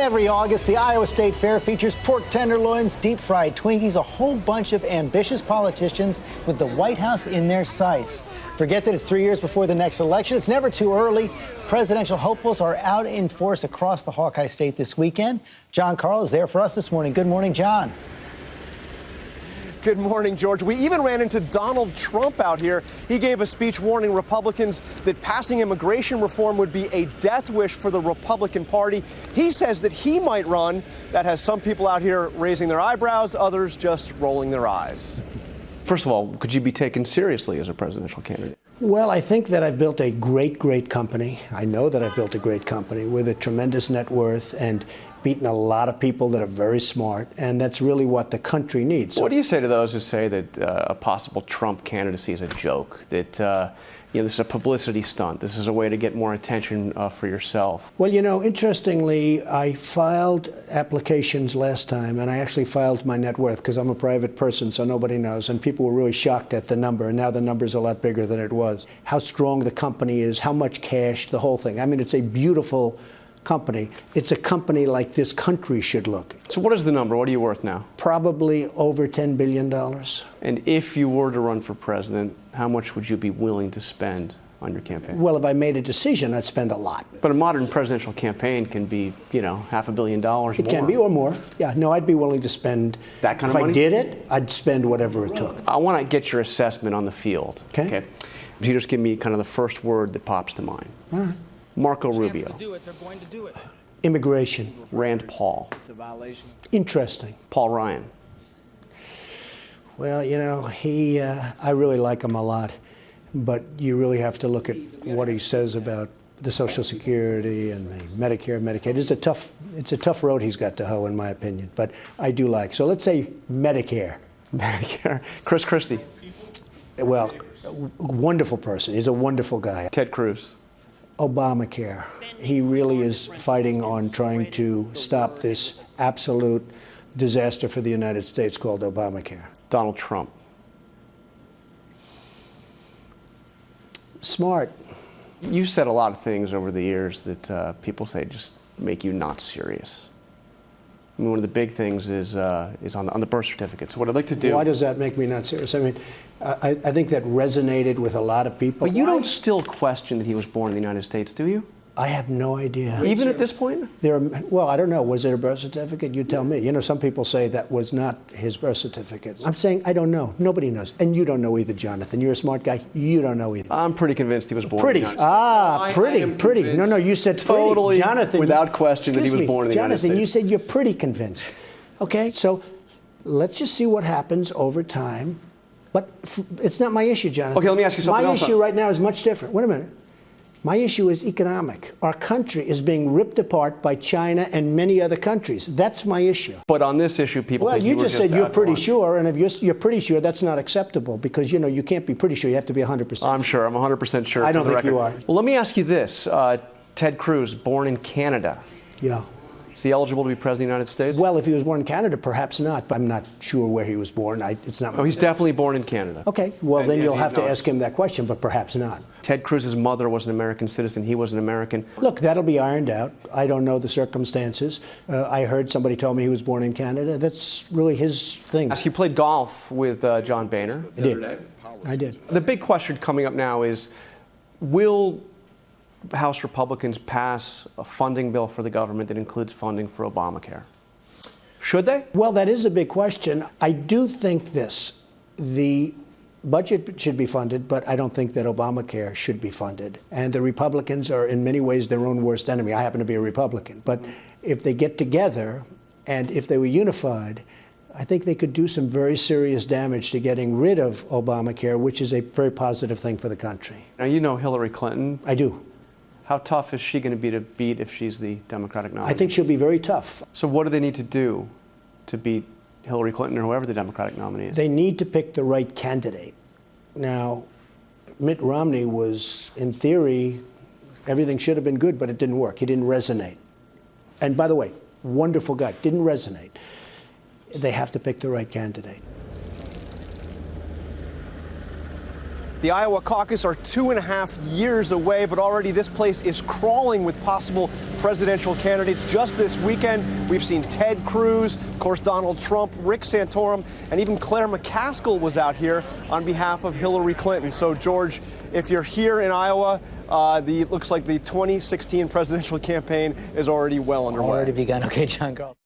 Every August, the Iowa State Fair features pork tenderloins, deep-fried Twinkies, a whole bunch of ambitious politicians with the White House in their sights. Forget that it's 3 years before the next election. It's never too early. Presidential hopefuls are out in force across the Hawkeye State this weekend. Karl is there for us this morning. Good morning, John. Good morning, George. We even ran into Donald Trump out here. He gave a speech warning Republicans that passing immigration reform would be a death wish for the Republican Party. He says that he might run. That has some people out here raising their eyebrows, others just rolling their eyes. First of all, could you be taken seriously as a presidential candidate? Well, I think that I've built a great company. I know that I've built a great company with a tremendous net worth and beaten a lot of people that are very smart, and that's really what the country needs. What do you say to those who say that a possible Trump candidacy is a joke, that this is a publicity stunt, this is a way to get more attention for yourself? Well, interestingly, I filed applications last time, and I actually filed my net worth because I'm a private person, so nobody knows, and people were really shocked at the number, and now the number's a lot bigger than it was. How strong the company is, how much cash, the whole thing. I mean, it's a beautiful company. It's a company like this country should look. So what is the number? What are you worth now? Probably over $10 billion. And if you were to run for president, how much would you be willing to spend on your campaign? Well, if I made a decision, I'd spend a lot. But a modern presidential campaign can be, $500 million more. It can be, or more. Yeah, no, I'd be willing to spend that kind of money. If I did it, I'd spend whatever it took. I want to get your assessment on the field. Okay. Would you just give me kind of the first word that pops to mind? All right. Marco Rubio. They're going to do it. Immigration. Rand Paul. It's a violation. Interesting. Paul Ryan. Well, I really like him a lot, but you really have to look at what he says about the Social Security and the Medicare, Medicaid. It's a tough road he's got to hoe, in my opinion, but I do like. So let's say Medicare. Medicare. Chris Christie. Well, wonderful person. He's a wonderful guy. Ted Cruz. Obamacare. He really is fighting on trying to stop this absolute disaster for the United States called Obamacare. Donald Trump. Smart. You've said a lot of things over the years that people say just make you not serious. I mean, one of the big things is on the birth certificate. So what I'd like to do... Why does that make me not serious? I mean, I think that resonated with a lot of people. But you don't still question that he was born in the United States, do you? I have no idea. Even at this point? Well, I don't know. Was it a birth certificate? You tell me. Some people say that was not his birth certificate. I'm saying I don't know. Nobody knows. And you don't know either, Jonathan. You're a smart guy. You don't know either. I'm pretty convinced he was born pretty. in the United States. Pretty. No, you said totally, pretty. Jonathan, without question, that he was born in the United States. Jonathan, you said you're pretty convinced. Okay, so let's just see what happens over time. But it's not my issue, Jonathan. Okay, let me ask you something else. My issue right now is much different. Wait a minute. My issue is economic. Our country is being ripped apart by China and many other countries. That's my issue. But on this issue, people think you just said you're pretty sure, and if you're pretty sure, that's not acceptable because, you can't be pretty sure. You have to be 100%. I'm sure. I'm 100% sure. I don't think you are. Well, let me ask you this. Ted Cruz, born in Canada. Yeah. Is he eligible to be president of the United States? Well, if he was born in Canada, perhaps not. But I'm not sure where he was born. It's not. Oh, he's definitely born in Canada. Okay. Well, then you'll have to ask him that question, but perhaps not. Ted Cruz's mother was an American citizen. He was an American. Look, that'll be ironed out. I don't know the circumstances. I heard somebody told me he was born in Canada. That's really his thing. You played golf with John Boehner. I did. The big question coming up now is, will House Republicans pass a funding bill for the government that includes funding for Obamacare? Should they? Well, that is a big question. I do think this. The budget should be funded, but I don't think that Obamacare should be funded. And the Republicans are in many ways their own worst enemy. I happen to be a Republican. But if they get together and if they were unified, I think they could do some very serious damage to getting rid of Obamacare, which is a very positive thing for the country. Now, you know Hillary Clinton. I do. How tough is she going to be to beat if she's the Democratic nominee? I think she'll be very tough. So what do they need to do to beat Hillary Clinton or whoever the Democratic nominee is? They need to pick the right candidate. Now, Mitt Romney was, in theory, everything should have been good, but it didn't work. He didn't resonate. And by the way, wonderful guy, didn't resonate. They have to pick the right candidate. The Iowa caucus are 2.5 years away, but already this place is crawling with possible presidential candidates. Just this weekend, we've seen Ted Cruz, of course, Donald Trump, Rick Santorum, and even Claire McCaskill was out here on behalf of Hillary Clinton. So, George, if you're here in Iowa, looks like the 2016 presidential campaign is already well underway. Already begun. Okay, John, Karl.